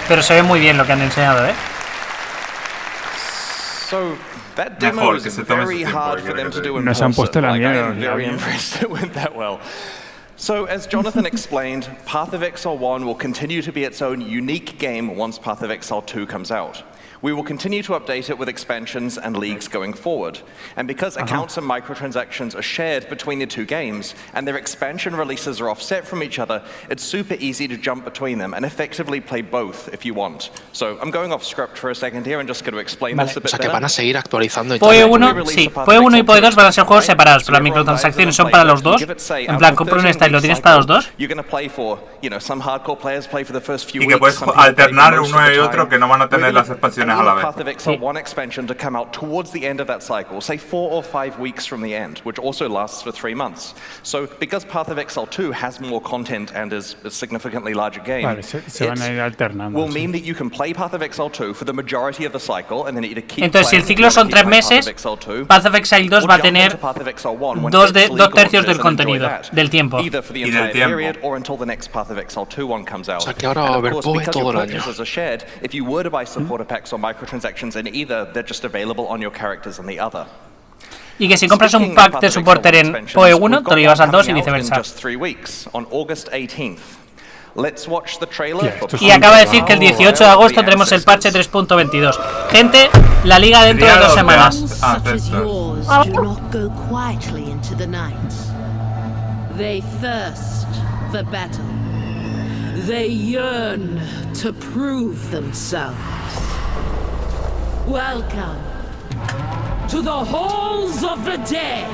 Pero se ve muy bien lo que han enseñado, So that demo is very hard for them to do in person. Like, I am very impressed it went that well. So, as Jonathan explained, Path of Exile 1 will continue to be its own unique game once Path of Exile 2 comes out. We will continue to update it with expansions and leagues going forward. And because accounts and microtransactions are shared between the two games, and their expansion releases are offset from each other, it's super easy to jump between them and effectively play both if you want. So I'm going off script for a second here and just going to explain this a bit better. O sea, que van a seguir actualizando. PoE 1, sí. PoE 1 y PoE 2 van a ser juegos separados, pero las microtransacciones son para los dos. En plan, compra un esta y lo tienes para los dos. Y que puedes alternar uno y otro, que no van a tener las expansiones a la vez. Path of Exile 1 expansion to come out towards the end of that cycle, say 4 or 5 weeks from the end, which also lasts for 3 months. So because Path of Exile 2 has more content and is a significantly larger game, will mean that you can play Path of Exile 2 for the majority of the cycle and then either keep Entonces, si el ciclo son 3 meses, Path of Exile 2 va a tener 2 tercios del contenido, del tiempo. Either for the entire period or until the next Path of Exile 2 one comes out. O sea, que ahora va a haber PoE todo el año. If you were to buy supporter packs or microtransactions in either, they're just available on your characters in the other. Y que si compras un pack de supporter en PoE 1, te lo llevas al 2 y viceversa. Y acaba de decir que el 18 de agosto tenemos el parche 3.22. Gente, la liga dentro de 2 semanas. They thirst for battle. They yearn to prove themselves. Welcome to the halls of the dead.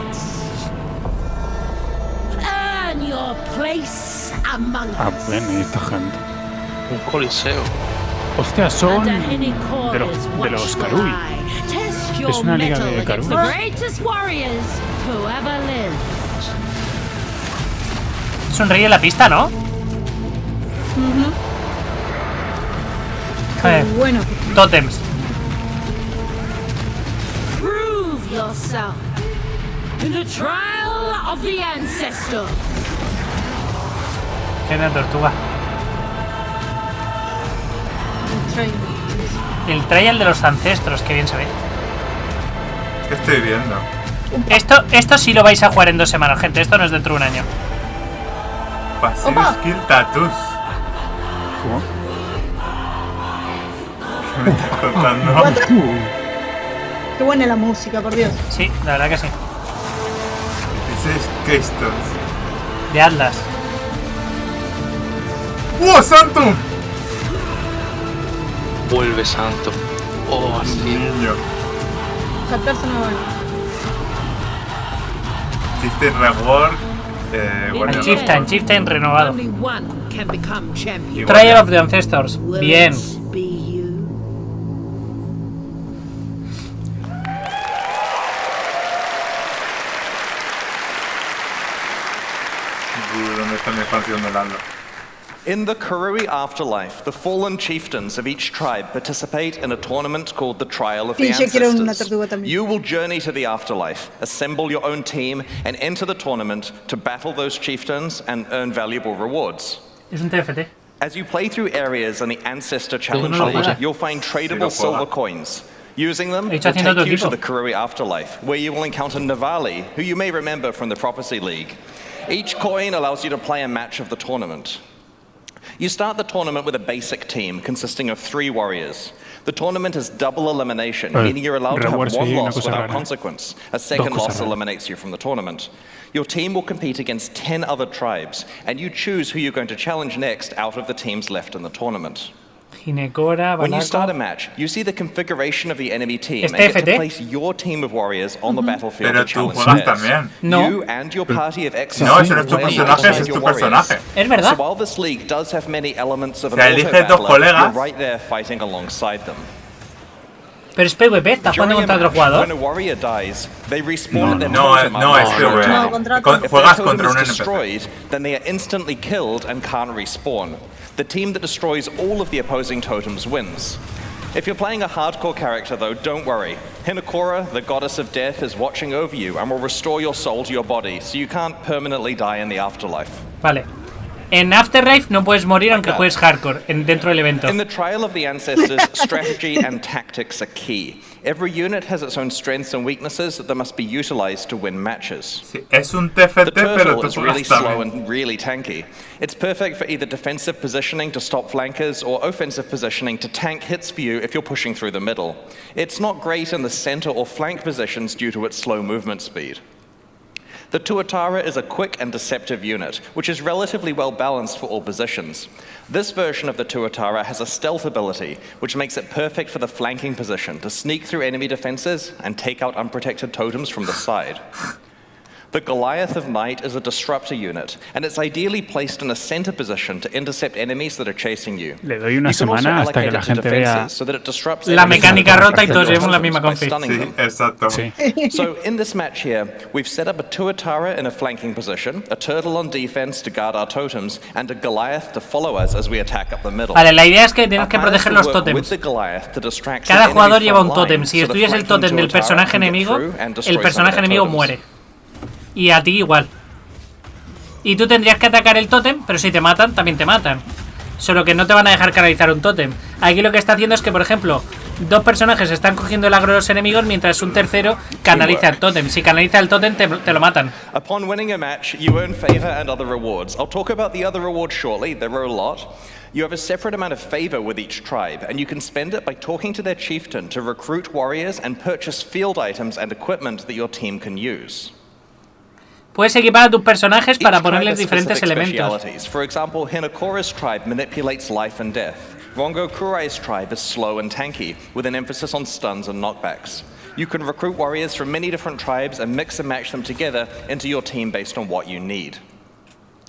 Earn your place among us. Esta gente. Un coliseo. Hostia, son de los Karui. Es una liga de Karui. The greatest warriors who ever lived. Sonríe la pista, ¿no? Bueno. Tótems. Prove yourself in the trial of the ancestor. Genial, tortuga. El trial de los ancestros, que bien se ve. ¿Qué estoy viendo? Esto sí lo vais a jugar en 2 semanas, gente. Esto no es dentro de un año. Passive Skill Tattoos. ¿Cómo? ¿Qué me estás contando? Qué buena la música, por Dios. Sí, la verdad que sí. Ese es Keystons. De Atlas. ¡Oh, Santo! Vuelve Santo. Oh, sí. Niño. 14 no van. Existe Reward. El Chieftain renovado. Only one can become champion. Trial of the Ancestors. Bien. ¿Dónde está mi expansión del Atlas? In the Karui Afterlife, the fallen chieftains of each tribe participate in a tournament called the Trial of the Ancestors. You will journey to the Afterlife, assemble your own team, and enter the tournament to battle those chieftains and earn valuable rewards. Es un TFT. As you play through areas in the Ancestor Challenge League, you'll find tradable silver coins. Using them will take you to the Karui Afterlife, where you will encounter Navali, who you may remember from the Prophecy League. Each coin allows you to play a match of the tournament. You start the tournament with a basic team consisting of 3 warriors. The tournament is double elimination, meaning you're allowed to have 1 loss without consequence. A second loss eliminates you from the tournament. Your team will compete against 10 other tribes, and you choose who you're going to challenge next out of the teams left in the tournament. When you start a match, you see the configuration of the enemy team and get to place your team of warriors on the battlefield to challenge theirs. You and your party of exiles No, ese no es tu personaje, ese es tu personaje. Es verdad. So while this league does have many elements of an auto-battler, you're right there fighting alongside them. Pero es PvP, estás jugando contra otro jugador. When a warrior dies, they respawn at their no es PvP. Juegas contra un NPC. Then they are instantly killed and can't respawn. The team that destroys all of the opposing totems wins. If you're playing a hardcore character though, don't worry. Hinekora, the goddess of death, is watching over you and will restore your soul to your body, so you can't permanently die in the afterlife. Vale. En Afterlife no puedes morir aunque juegues hardcore dentro del evento. In the Trial of the Ancestors, strategy and tactics are key. Every unit has its own strengths and weaknesses that must be utilized to win matches. Sí, es un TFT, The pero Turtle tú is really juegas slow también. and really tanky. It's perfect for either defensive positioning to stop flankers or offensive positioning to tank hits for you if you're pushing through the middle. It's not great in the center or flank positions due to its slow movement speed. The Tuatara is a quick and deceptive unit, which is relatively well balanced for all positions. This version of the Tuatara has a stealth ability, which makes it perfect for the flanking position, to sneak through enemy defenses and take out unprotected totems from the side. The Goliath of Night is a disruptor unit, and it's ideally placed in a center position to intercept enemies that are chasing you. Le doy una You can also semana hasta que allocate la it to gente vea. defenses so that it disrupts La enemies mecánica that are rota y todos attacking llevamos la your misma totems by config. stunning Sí, them. exacto. Sí. So in this match here, we've set up a Tuatara in a flanking position, a Turtle on defense to guard our totems, and a Goliath to follow us as we attack up the middle. Vale, la idea es que tienes Our que plan is proteger to los work with tótems. the Goliath to distract Cada the jugador enemy lleva un front line, tótem. Si so the destruyes el flanking tótem del Tuatara personaje can get enemigo, through and destroy el some of personaje their enemigo totems. muere. Y a ti igual. Y tú tendrías que atacar el tótem, pero si te matan, también te matan. Solo que no te van a dejar canalizar un tótem. Aquí lo que está haciendo es que, por ejemplo, dos personajes están cogiendo el agro de los enemigos mientras un tercero canaliza el tótem. Si canaliza el tótem, te lo matan. Upon winning a match, you earn favor and other rewards. I'll talk about the other rewards shortly. There are a lot. You have a separate amount of favor with each tribe, and you can spend it by talking to their chieftain to recruit warriors and purchase field items and equipment that your team can use. Puedes equipar a tus personajes para Each tribe ponerles has diferentes specific elementos. specialities. For example, Hinakora's tribe manipulates life and death. Rongo Kurai's tribe is slow and tanky, with an emphasis on stuns and knockbacks. You can recruit warriors from many different tribes and mix and match them together into your team based on what you need.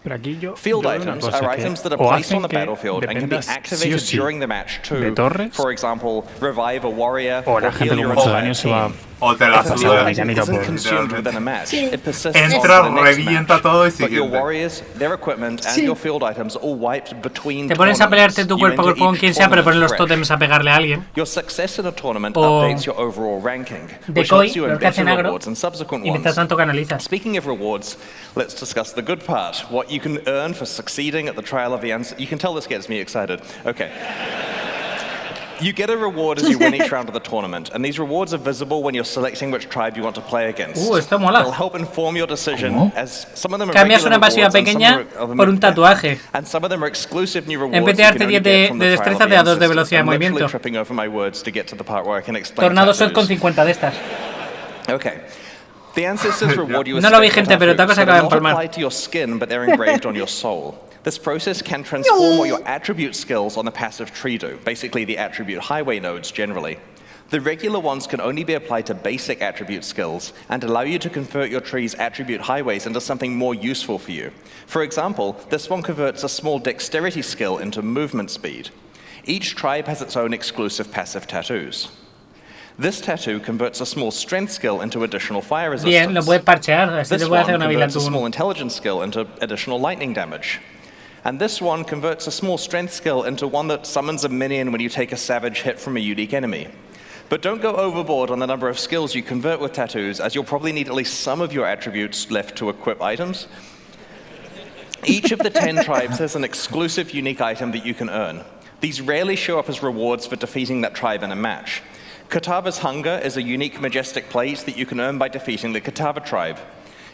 Pero aquí yo Field veo una items cosa are que items that are o placed on hacen the que battlefield and can be dependas sí o activated sí during the match de to, torres, for example, revive a warrior o la or gente heal con your mucho entire daño se va. team. O te la If a field suda. item mecánica isn't por- consumed within a match, Sí. it persists Entra, on the next revienta match. todo y But your siguiente. warriors, their equipment, and Sí. your field items are all wiped between Te pones a pelearte tournaments. tu You cuerpo a enter cuerpo con each quien sea, pero pones los tournament tótems a pegarle a alguien. Your success in a tournament O updates your overall ranking, which Decoy, helps you los in que hacen better agro, rewards and subsequent y mientras ones. tanto canalizas. Speaking of rewards, let's discuss the good part. What you can earn for succeeding at the Trial of the Ancestors. You can tell this gets me excited. Okay. You get a reward as you win each round of the tournament, and these rewards are visible when you're selecting which tribe you want to play against. Esto mola. They'll help inform your decision, ¿Cómo? as some of them are Cambias regular una pasiva rewards and some pequeña are por un tatuaje. and some of them are exclusive new rewards En vez de you darte can only 10 de- get from the de Trial of destreza, the te da 2 de Ancestors. velocidad de I'm literally movimiento. tripping over my words to get to the part where I can explain Tornado Shot con tattoos. 50 de estas. Okay. The ancestors reward you with No lo vi, special gente, pero tattoos Taco se that acaba are de not empalmar. applied to your skin, but they're engraved on your soul. This process can transform what your attribute skills on the passive tree do, basically the attribute highway nodes generally. The regular ones can only be applied to basic attribute skills and allow you to convert your tree's attribute highways into something more useful for you. For example, this one converts a small dexterity skill into movement speed. Each tribe has its own exclusive passive tattoos. This tattoo converts a small strength skill into additional fire resistance. Bien, lo puedes parchear. Así This te puede one hacer una converts a Vilantún. small intelligence skill into additional lightning damage. And this one converts a small strength skill into one that summons a minion when you take a savage hit from a unique enemy. But don't go overboard on the number of skills you convert with tattoos, as you'll probably need at least some of your attributes left to equip items. Each of the 10 tribes has an exclusive unique item that you can earn. These rarely show up as rewards for defeating that tribe in a match. Katava's Hunger is a unique majestic plate that you can earn by defeating the Katava tribe.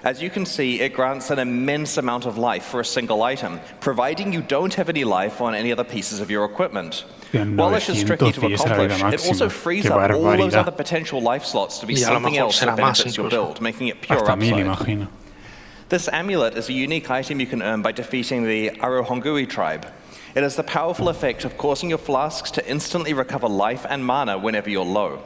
As you can see, it grants an immense amount of life for a single item, providing you don't have any life on any other pieces of your equipment. While this is tricky to 910 es la vida accomplish, it also máxima. frees Qué up all those barbaridad. other potential life slots to be Y a lo something mejor else será that más benefits your incluso. build, making it pure Hasta 1000, upside. imagino. This amulet is a unique item you can earn by defeating the Arohongui tribe. It has the powerful effect of causing your flasks to instantly recover life and mana whenever you're low.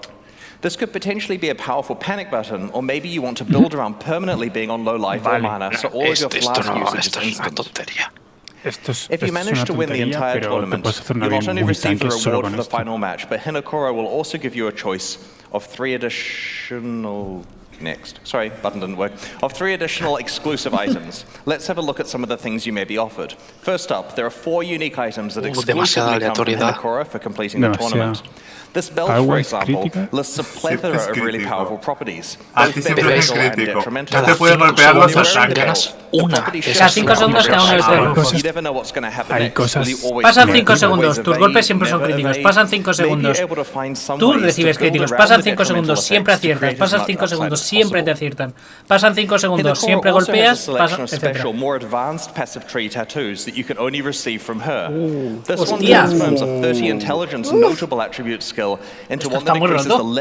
This could potentially be a powerful panic button, or maybe you want to build around permanently being on low life or Vale. mana, so all of your flask usage is Esto es una instant. tontería. If you manage to win the entire tournament, you'll not only receive a reward for the final match, but Hinokora will also give you a choice of 3 additional Next. Sorry, button didn't work. Of 3 additional exclusive items, let's have a look at some of the things you may be offered. First up, there are 4 unique items that exclusively come from Hinokora for completing the tournament. This belt, for example, lists a plethora of really powerful properties. Siempre es crítico. No te puede golpear los ataques. Cada 5 segundos te da uno de perros. Hay cosas. Pasan 5 segundos, tus golpes siempre son críticos. Pasan 5 segundos, tú recibes críticos. Pasan 5 segundos, siempre aciertas. Pasan 5 segundos, siempre te aciertan. Pasan 5 segundos, siempre golpeas, etc. ¡Hostia! Está muy roto.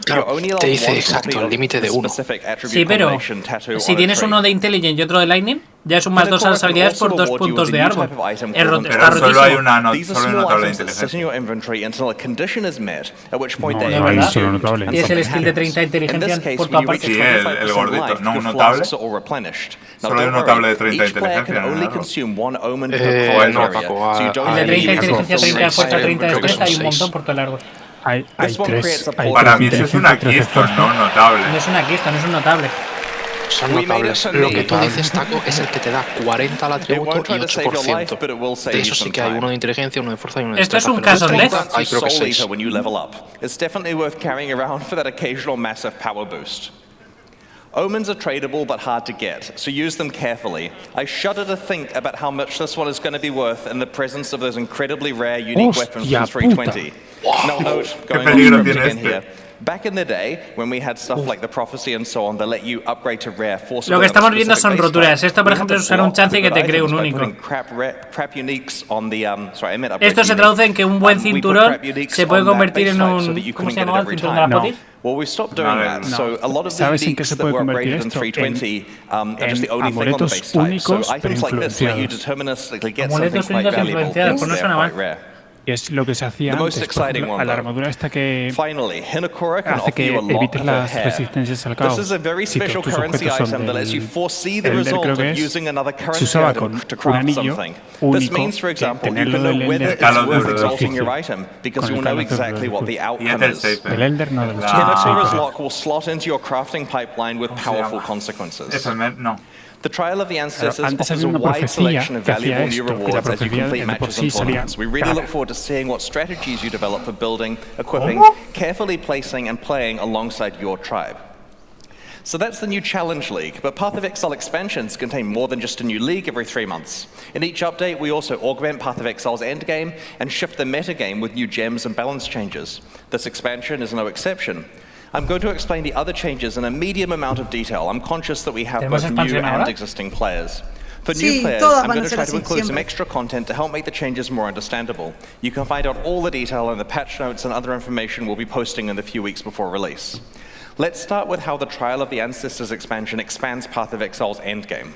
Claro, te dice exacto el límite de 1. Sí, pero si tienes uno de Intelligent y otro de Lightning, ya es un +2 a las habilidades por 2 puntos de árbol. Está Pero solo hay rotísimo. una notable de inteligencia. No, hay solo notable. Tienes el skill de 30 inteligencia por toda parte. Sí, el gordito, no un notable. Solo hay un notable de 30 inteligencia, ¿no? No, Paco. El de 30 inteligencia, 30 de fuerza, 30 de destreza, hay un montón por todo el árbol. Hay 3. Para mí eso es una keystone, no un notable. No es una keystone, es un notable. Son notables. Lo que tú dices, Taco, es el que te da 40 al atributo y 8%. De eso sí que hay uno de inteligencia, uno de fuerza y uno de Esto es destreza. un caso de Hay creo que 6. Omens are tradable but hard to get, so use them carefully. I shudder to think about how much this one is going to be worth in the presence of those incredibly rare unique weapons from 320. Now note, going on again here. Back in the day, when we had stuff like the prophecy and so on, that let you upgrade to rare force. Lo que estamos viendo son roturas. Esto, por ejemplo, es usar un chance que te cree un único. Esto se traduce en que un buen cinturón se puede convertir en un... ¿Cómo se llamaba el cinturón de la potis? Well, we stopped doing that. So a lot of the leaks that were upgraded in 320 are just the only thing on the base type. So items like this let you deterministically get something quite valuable if they're quite rare. Es lo que se hacía antes, por ejemplo, a la armadura esta que hace que evites las resistencias al caos. Si todos tus objetos son del Elder, creo que es, se usaba con un anillo único, que tenerlo del Elder es difícil. Con el del Elder no, del No. The Trial of the Ancestors antes offers había a una wide profecía selection of que hacía valuable new esto, que la rewards as you profecía complete de por matches sí and salía. tournaments. We really look forward to seeing what strategies you develop for building, equipping, carefully placing and playing alongside your tribe. So that's the new Challenge League, but Path of Exile expansions contain more than just a new league every 3 months. In each update, we also augment Path of Exile's endgame and shift the metagame with new gems and balance changes. This expansion is no exception. I'm going to explain the other changes in a medium amount of detail. I'm conscious that we have both new and existing players. For new players, I'm going to try to include some extra content to help make the changes more understandable. You can find out all the detail in the patch notes and other information we'll be posting in the few weeks before release. Let's start with how the Trial of the Ancestors expansion expands Path of Exile's endgame.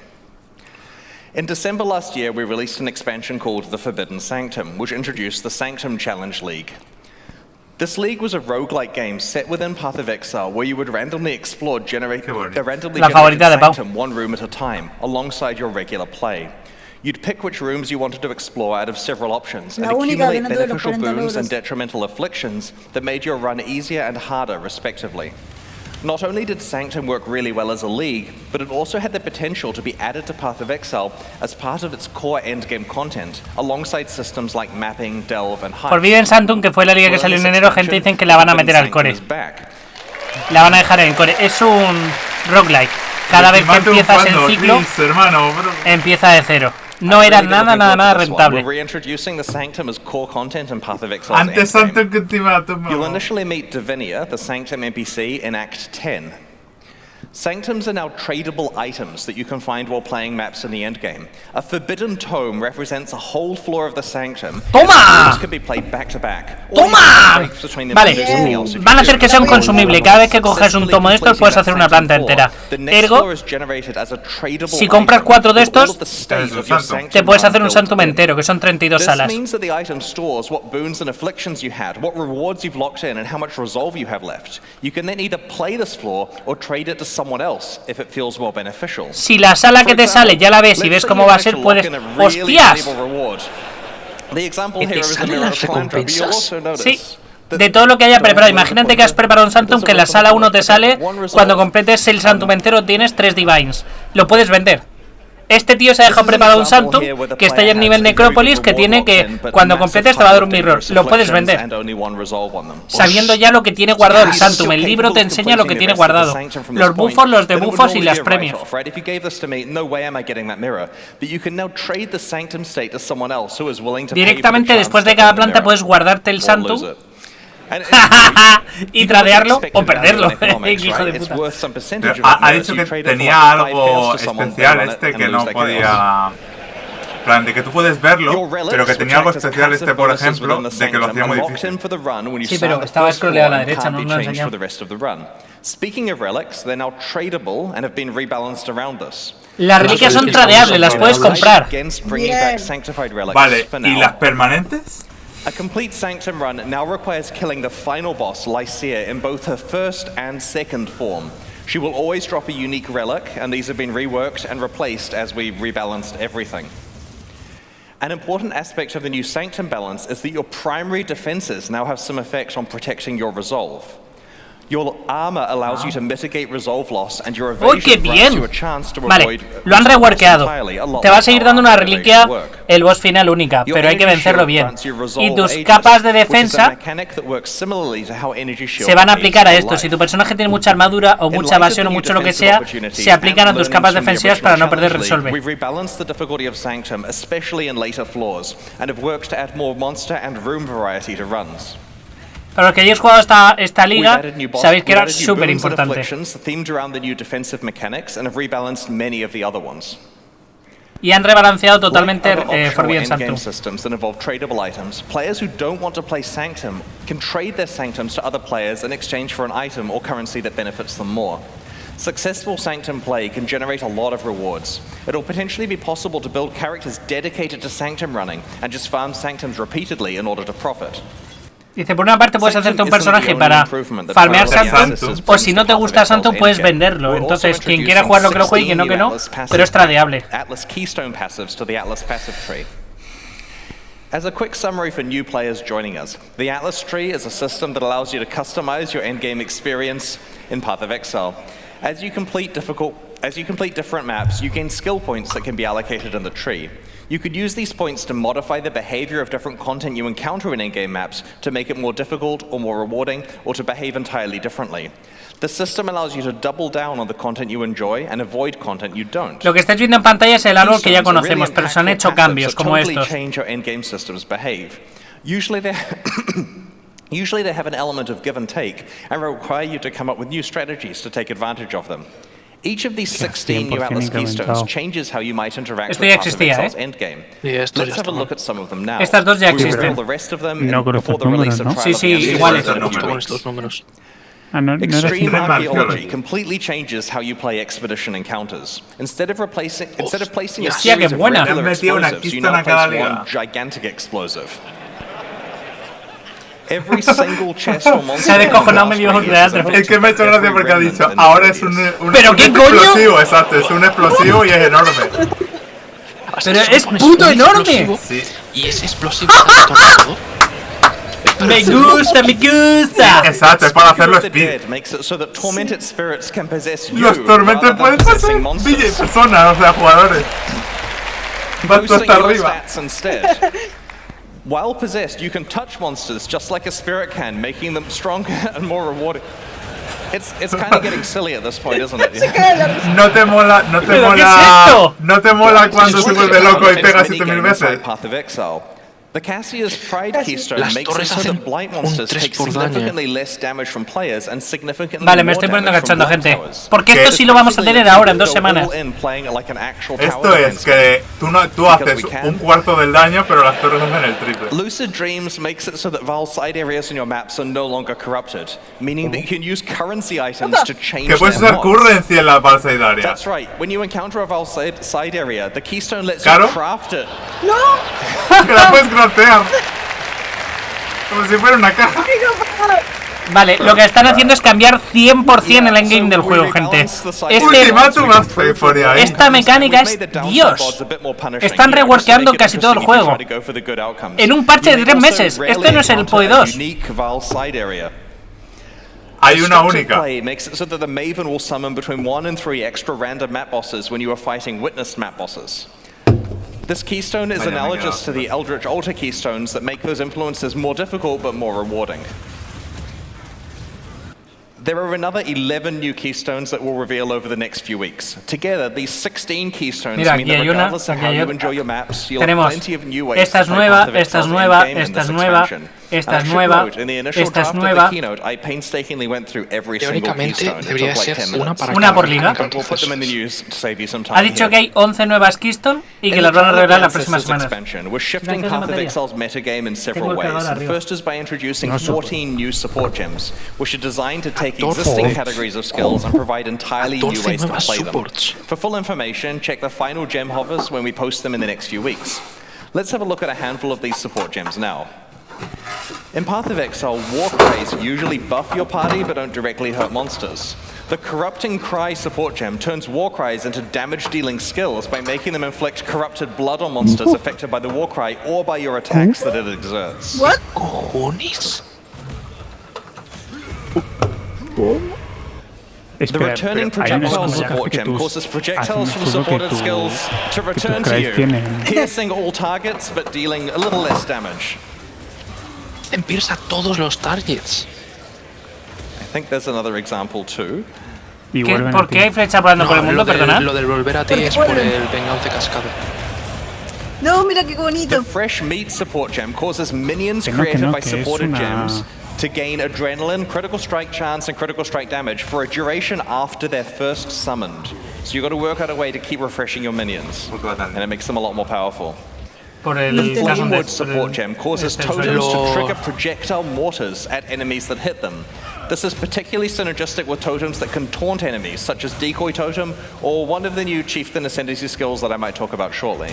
In December last year, we released an expansion called The Forbidden Sanctum, which introduced the Sanctum Challenge League. This league was a roguelike game set within Path of Exile where you would randomly explore randomly generated sanctum one room at a time, alongside your regular play. You'd pick which rooms you wanted to explore out of several options and accumulate beneficial boons and detrimental afflictions that made your run easier and harder, respectively. Not only did Sanctum work really well as a league, but it also had the potential to be added to Path of Exile as part of its core endgame content, alongside systems like mapping, delve, and heist. Por Forbidden Sanctum, que fue la liga que salió en enero, gente dicen que la van a meter al core. La van a dejar en el core. Es un roguelike. Cada vez que empiezas el ciclo, empieza de cero. No era nada rentable. Antes Sanctum que Ultimatum. You'll initially meet Divinia, the Sanctum NPC, in Act 10. Sanctums are now tradable items that you can find while playing maps in the endgame. A forbidden tome represents a whole floor of the Sanctum. ¡Toma! Can be played back to back. ¡Toma! Vale, van a hacer que sea un consumible. Cada vez que coges un tomo de estos puedes hacer una planta entera. Ergo, si compras 4 de estos, te puedes hacer un Sanctum entero, que son 32 salas. This means that the item stores what boons and afflictions you had, what rewards you've locked in, and how much resolve you have left. You can then either play this floor or trade it to someone else if it feels more beneficial. Si la sala que te sale ya la ves y ves cómo va a ser, puedes... ¡Hostias! The example here is the Mirror of Calandra, but you'll also notice de todo lo que haya preparado. Imagínate que has preparado un Sanctum que en la sala 1 te sale, cuando completes el Sanctum entero tienes 3 Divines. Lo puedes vender. Este tío se ha dejado preparado un Sanctum que está ya en nivel Necrópolis, que tiene que, cuando completes te va a dar un Mirror. Lo puedes vender, sabiendo ya lo que tiene guardado el Sanctum. El libro te enseña lo que tiene guardado, los buffos, los debuffos y las premios. Directamente después de cada planta puedes guardarte el Sanctum y tradearlo o perderlo. Hijo de puta. Ha dicho que tenía algo especial que no podía... plan, de que tú puedes verlo, pero que tenía algo especial por ejemplo, de que lo hacía muy difícil. Sí, pero estaba scrolleado a la derecha, no lo he enseñado. Las reliquias son tradeables, las puedes comprar. Vale, ¿y las permanentes? A complete Sanctum run now requires killing the final boss, Lycia, in both her first and second form. She will always drop a unique relic, and these have been reworked and replaced as we rebalanced everything. An important aspect of the new Sanctum balance is that your primary defenses now have some effect on protecting your resolve. Your armor allows you to mitigate resolve loss and your evasion grants you a chance to avoid. Vale, lo han reworkeado. Te va a seguir dando una reliquia, el boss final única, pero hay que vencerlo bien. Y tus capas de defensa se van a aplicar a esto. Si tu personaje tiene mucha armadura o mucha evasión o mucho lo que sea, se aplican a tus capas defensivas para no perder resolve. We've rebalanced the difficulty of Sanctum, especially in later floors, and have worked to add more monster and room variety to runs. Para los que hayáis jugado esta liga, sabéis que era súper importante. Y han rebalanceado totalmente Forbidden Sanctum. Players who don't want to play Sanctum can trade their Sanctums to other players in exchange for an item or currency that benefits them more. Successful Sanctum play can generate a lot of rewards. It'll potentially be possible to build characters dedicated to Sanctum running and just farm Sanctums repeatedly in order to profit. Dice, por una parte puedes hacerte un personaje para farmear Sanctum, o si no te gusta Sanctum puedes venderlo. Entonces, quien quiera jugarlo que lo juegue y quien no que no, pero es tradeable. Atlas Keystone passives to the Atlas passive tree. As a quick summary for new players joining us, the Atlas tree is a system that allows you to customize your endgame experience in Path of Exile. As you complete different maps, you gain skill points that can be allocated in the tree. You could use these points to modify the behavior of different content you encounter in in-game maps to make it more difficult or more rewarding, or to behave entirely differently. The system allows you to double down on the content you enjoy and avoid content you don't. Lo que estáis viendo en pantalla es el árbol que ya conocemos, pero se han hecho cambios como estos. Usually they have an element of give and take and require you to come up with new strategies to take advantage of them. Each of these 16 new Atlas Keystones changes how you might interact with Path of Exile's endgame. Let's have a look at some of them now. Estas dos ya existen. The rest of them before the release of Trial of the iguales. Extreme Archaeology completely changes how you play expedition encounters. Instead of placing a series of regular explosives, you now place one gigantic explosive. Every single chest or monster. Se ha descojonado medio teatro. Es que me ha hecho gracia porque ha dicho, ahora es un ¿pero qué coño? Explosivo, exacto, es un explosivo y es enorme. Pero es puto enorme. Sí. Y ese explosivo está detonado. Me gusta, me gusta. Exacto, es para hacerlo speed. Los tormentos pueden pasar personas, o sea, jugadores. Va hasta arriba. While possessed, you can touch monsters just like a spirit can, making them stronger and more rewarding. It's kind of getting silly at this point, isn't it? No te mola cuando se vuelve loco y pega 7000 veces. The Cassia's Pride Keystone makes it so that blight monsters take significantly less damage from players and significantly vale, me estoy poniendo agachando, gente. Porque esto sí lo vamos a tener ahora, en 2 semanas. Esto es que tú haces un cuarto del daño, pero las torres hacen el triple. Lucid Dreams makes it so that Val side areas in your maps are no longer corrupted, meaning that you can use currency items to change que puedes usar currency en la Val side area. That's right. When you encounter a Val side area, the Keystone lets you craft it. No. Que la puedes craftear. Como si fuera una caja. Vale, lo que están haciendo es cambiar 100% el endgame del juego, gente. Esta mecánica es Dios. Están reworkeando casi todo el juego en un parche de 3 meses. Este no es el PoE 2. Hay una única. Makes it so that the Maven will summon between 1 and 3 extra random map bosses when you are fighting witnessed map bosses. This keystone is analogous to the Eldritch Altar keystones that make those influences more difficult but more rewarding. There are another 11 new keystones that will reveal over the next few weeks. Together, these 16 keystones mean that regardless of how you enjoy your maps, you'll have plenty of new ways to play Path of Exile's endgame in this expansion. Esta es nueva, in the initial draft of the keynote, I painstakingly went through every single keystone. Debería ser una por liga. We'll put them in the news to save you some time. Ha dicho que hay 11 nuevas keystone y que las van a revelar las próximas semanas. We're shifting Path of Exile's metagame in several ways. The first is by introducing 14 new support gems, which are designed to take existing categories of skills and provide entirely new ways to play them. For full information, check the final gem hovers when we post them in the next few weeks. Let's have a look at a handful of these support gems now. In Path of Exile, War Cries usually buff your party but don't directly hurt monsters. The Corrupting Cry support gem turns War Cries into damage-dealing skills by making them inflict corrupted blood on monsters affected by the War Cry or by your attacks that it exerts. What? Cojones. The returning projectile support gem causes projectiles from supported skills to return to you, piercing all targets but dealing a little less damage. Pierce a todos los targets. I think there's another example too. ¿Por qué hay flecha volando por el mundo? Perdona. Lo del volver a ti es por el venganza cascada. No, mira qué bonito. The fresh meat support gem causes minions created by supported gems to gain adrenaline, critical strike chance, and critical strike damage for a duration after they're first summoned. So you've got to work out a way to keep refreshing your minions, and it makes them a lot more powerful. The Flamewood support gem causes totems to trigger projectile mortars at enemies that hit them. This is particularly synergistic with totems that can taunt enemies, such as Decoy Totem, or one of the new Chieftain Ascendancy skills that I might talk about shortly.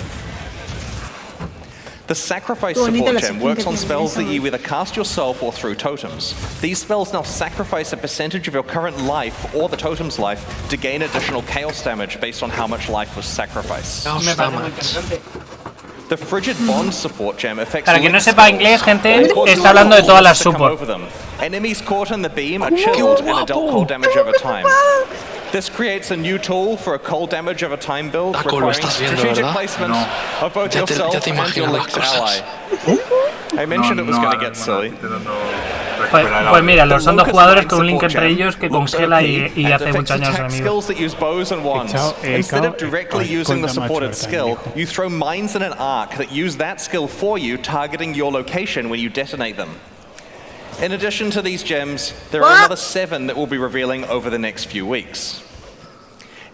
The Sacrifice support gem works on spells that you either cast yourself or through totems. These spells now sacrifice a percentage of your current life or the totem's life to gain additional chaos damage based on how much life was sacrificed. The Frigid Bond support gem affects. Para quien no sepa inglés, gente, está hablando de todas las support. Enemies caught in the beam are chilled and dealt cold damage over time. This creates a new tool for a cold damage over time build, requiring strategic placement of both yourself and your linked ally. I mentioned it was going to get silly. Pues mira, los son dos jugadores con un link entre ellos que congela y hace mucho daño a los enemigos. Instead of directly using the supported skill, you throw mines in an arc that use that skill for you, targeting your location when you detonate them. In addition to these gems, there are another 7 that we'll be revealing over the next few weeks.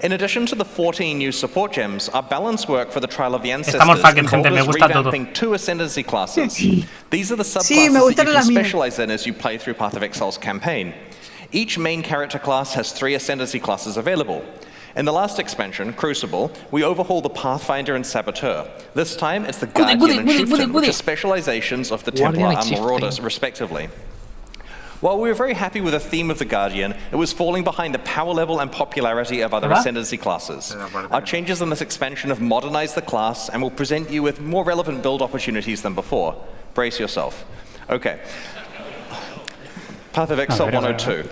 In addition to the 14 new support gems, our balance work for the Trial of the Ancestors involves revamping 2 Ascendancy classes. These are the subclasses that you can specialize in as you play through Path of Exile's campaign. Each main character class has 3 Ascendancy classes available. In the last expansion, Crucible, we overhaul the Pathfinder and Saboteur. This time, it's the Guardian and Chieftain, which are specializations of the Templar and Marauders, respectively. While we were very happy with the theme of the Guardian, it was falling behind the power level and popularity of other Ascendancy classes. Our changes in this expansion have modernized the class and will present you with more relevant build opportunities than before. Brace yourself. Okay. Path of Exile 102.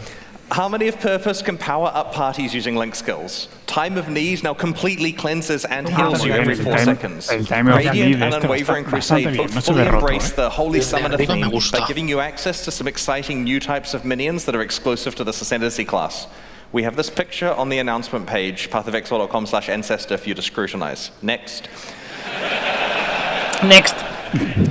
Harmony of Purpose can power up parties using link skills. Time of Need now completely cleanses and heals you every 4 seconds. Radiant and Unwavering Crusade both fully embrace the Holy Summoner theme by giving you access to some exciting new types of minions that are exclusive to this Ascendancy class. We have this picture on the announcement page, pathofexile.com/ancestor for you to scrutinize. Next.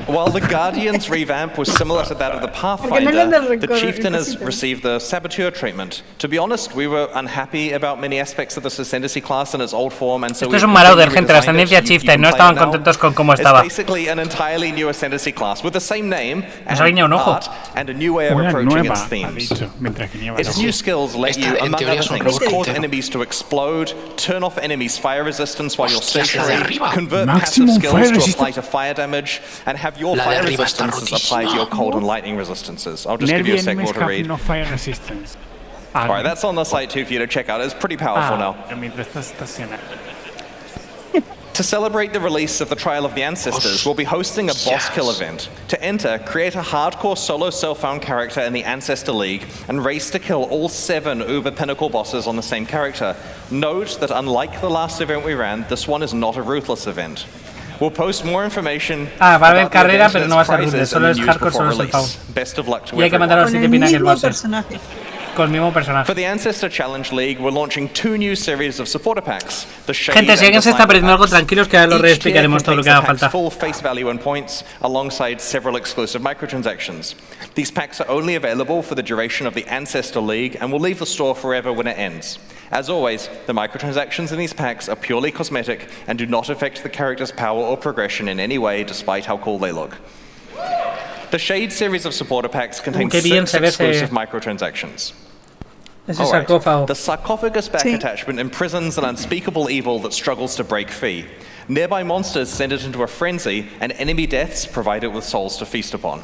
While the Guardian's revamp was similar to that of the Pathfinder, the Chieftain has received the Saboteur treatment. To be honest, we were unhappy about many aspects of this Ascendancy class in its old form, and so Esto es un marauder, gente, la Ascendencia Chieftain, no estaban contentos con cómo estaba. It's basically an entirely new Ascendancy class with the same name and art and a new way of approaching its themes. Its new skills let you, among other things, cause enemies to explode, turn off enemies' fire resistance while you're stationary, convert passive skills to apply to fire damage, and have your fire resistances applied to your cold and lightning resistances. I'll just give you a sec more to read. No fire resistance. Alright, that's on the site too for you to check out. It's pretty powerful now. To celebrate the release of the Trial of the Ancestors, we'll be hosting a boss kill event. To enter, create a hardcore solo self-found character in the Ancestor League and race to kill all 7 Uber Pinnacle bosses on the same character. Note that unlike the last event we ran, this one is not a ruthless event. We'll post more information va a haber carrera, pero no va a ser ruthless, solo es hardcore, solo self-found. Best of luck to y hay que matar a los 7 pinnacle bosses. Con el mismo personaje. For the Ancestor Challenge League, we're launching 2 new series of supporter packs. Gente, si alguien se está perdiendo algo, tranquilos que ahora lo reexplicaremos todo lo que haga falta. Full face value and points, alongside several exclusive microtransactions. These packs are only available for the duration of the Ancestor League and will leave the store forever when it ends. As always, the microtransactions in these packs are purely cosmetic and do not affect the character's power or progression in any way, despite how cool they look. The Shade series of supporter packs contain 6 exclusive microtransactions. Right. The sarcophagus back attachment imprisons an unspeakable evil that struggles to break free. Nearby monsters send it into a frenzy, and enemy deaths provide it with souls to feast upon.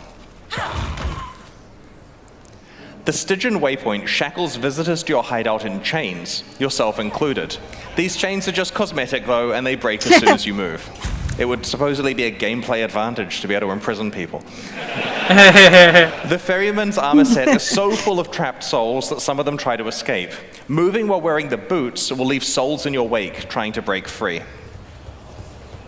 The Stygian Waypoint shackles visitors to your hideout in chains, yourself included. These chains are just cosmetic though, and they break as soon as you move. It would supposedly be a gameplay advantage to be able to imprison people. The Ferryman's armor set is so full of trapped souls that some of them try to escape. Moving while wearing the boots will leave souls in your wake trying to break free.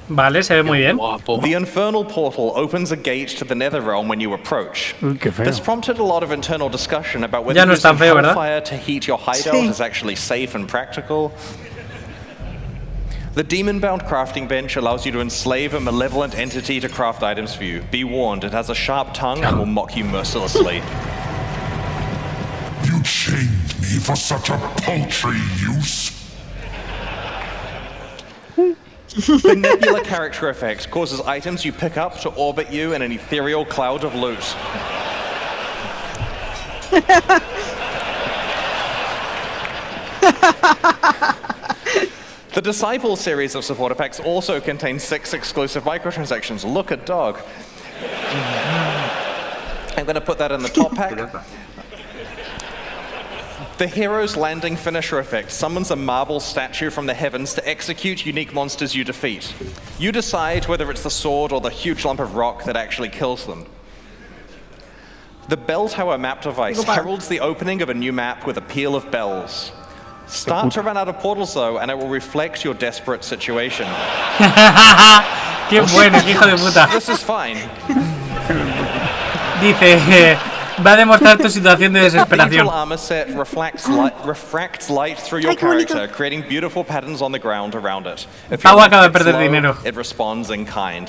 Vale, se ve muy bien. The Infernal Portal opens a gate to the Netherrealm when you approach. This prompted a lot of internal discussion about whether using hellfire to heat your hideout is actually safe and practical. The demon-bound crafting bench allows you to enslave a malevolent entity to craft items for you. Be warned, it has a sharp tongue and will mock you mercilessly. You chained me for such a paltry use. The Nebula character effect causes items you pick up to orbit you in an ethereal cloud of loot. The Disciple series of supporter packs also contain 6 exclusive microtransactions. Look at dog. I'm going to put that in the top pack. The Hero's Landing finisher effect summons a marble statue from the heavens to execute unique monsters you defeat. You decide whether it's the sword or the huge lump of rock that actually kills them. The Bell Tower map device heralds the opening of a new map with a peal of bells. Start to run out of portals though, and it will reflect your desperate situation. Qué bueno, hijo de puta. This is fine. Dice, va a demostrar tu situación de desesperación. The armor set refracts light through your character, creating beautiful patterns on the ground around it. If Pau acaba de perder dinero. It responds in kind.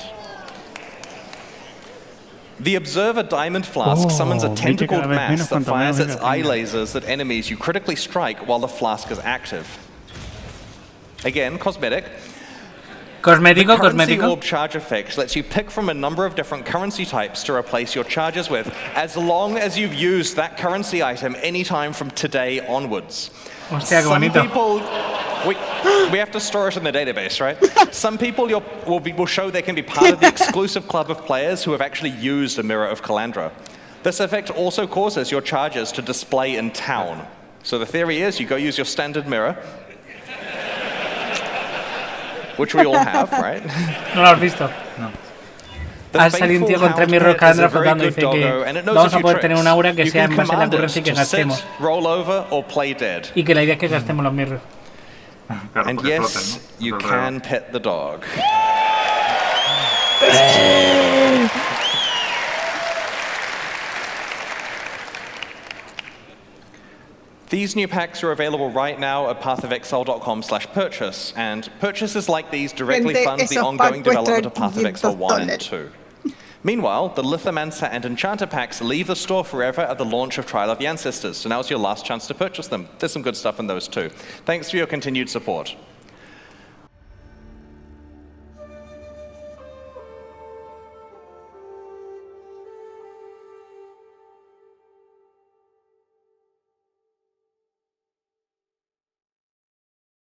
The Observer Diamond Flask summons a tentacled mass that fires its eye lasers at enemies you critically strike while the flask is active. Again, cosmetic. Cosmético, the currency orb charge effect lets you pick from a number of different currency types to replace your charges with, as long as you've used that currency item anytime from today onwards. Hostia, qué bonito. Some people, we have to store it in the database, right? Some people will show they can be part of the exclusive club of players who have actually used a Mirror of Calandra. This effect also causes your charges to display in town. So the theory is you go use your standard mirror, which we all have, right? No lo has visto. No. Ha salido un tío con 3 Mirror of Calandra flotando y dice que vamos a poder tener un aura que sea en base a la currency que gastemos. Y que la idea es que gastemos los mirrors. And yes, you can pet the dog. These new packs are available right now at pathofexile.com/purchase, and purchases like these directly fund the ongoing development of Path of Exile 1 and 2. Meanwhile, the Lithomancer and Enchanter packs leave the store forever at the launch of Trial of the Ancestors, so now's your last chance to purchase them. There's some good stuff in those too. Thanks for your continued support.